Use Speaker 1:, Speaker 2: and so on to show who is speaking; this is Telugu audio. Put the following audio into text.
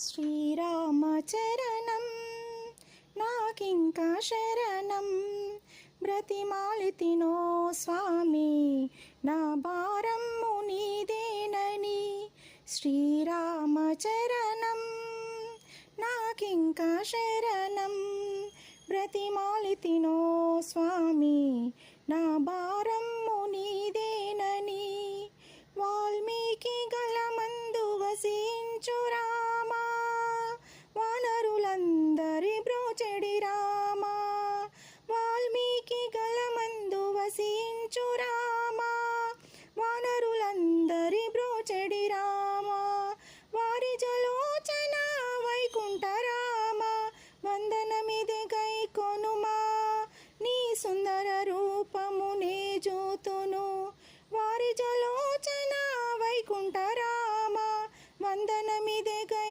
Speaker 1: శ్రీరామచరణం నాకింకా శరణం బ్రతిమాలితినో స్వామి నా భారము నీదేనని. శ్రీరామచరణం నాకింకా శరణం బ్రతిమాలితినో స్వామి నా భారము